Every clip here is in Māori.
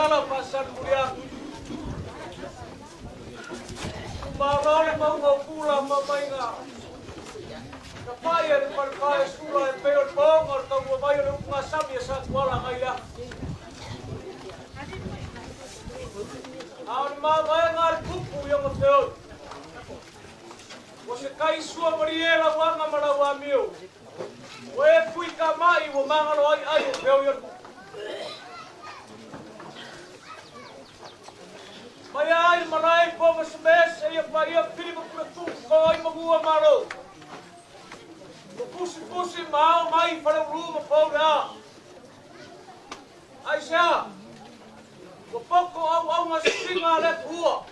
Tala pasan mulia. Marole mau pula mamainga. Kapaya di palkaya sekolah yang peyon bongor kau bayo lu ngasam ya sa kuala ngaya. Aun mabaya ngar kupu yang peyon. Wase kai sua mariela wanga malawa miu. We pui kamai wo mangalo ai peyon. Maya ai malai po mes ia pa ia pili mo tu koi magua malo. Pusi mau mai para rumah pora. Aisyah, pokok au ngasinga le tua.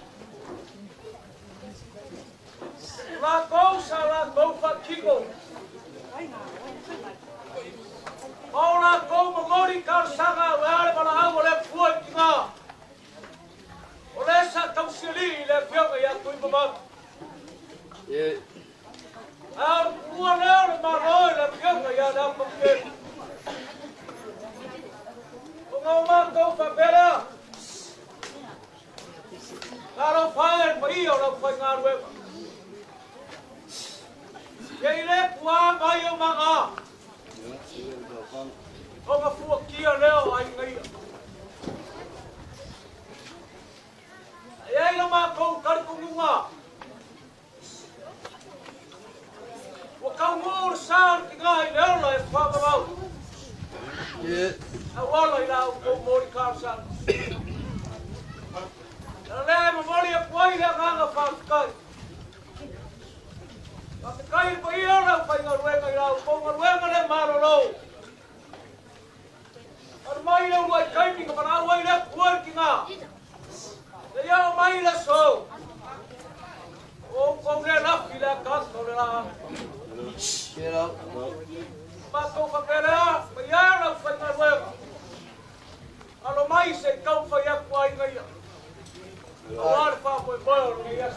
La kau fakigo. Mau la kau mengori kau sanga wale para au le tua kinga. Oleh sa kau sili le piang ya tu babak. Buat leo maroi la pianga ya da mungkin. Pengawal kau papera. Kalau fire paio la pengaruh. Jadi puang ayo manga. Kau ngafuak kia leo ay ngai. Ayai lama kau kartungunga. Kau mur sar tingai lelo e pagawau. Awala ila kau mur karsan. Le memori kuai le nganga pakai. Pakai paio la pai ngaruenga ila kau ngaruenga le marolo. Armai le wai kai pinga para wai le kuai kinga. Le ya mai le so. O kau le la fila kas kau le la. Masuk ke pera, bayar lah fanya web. Kalau mai se kau fanya kuai gaya. Awal pa boy boy ni yes.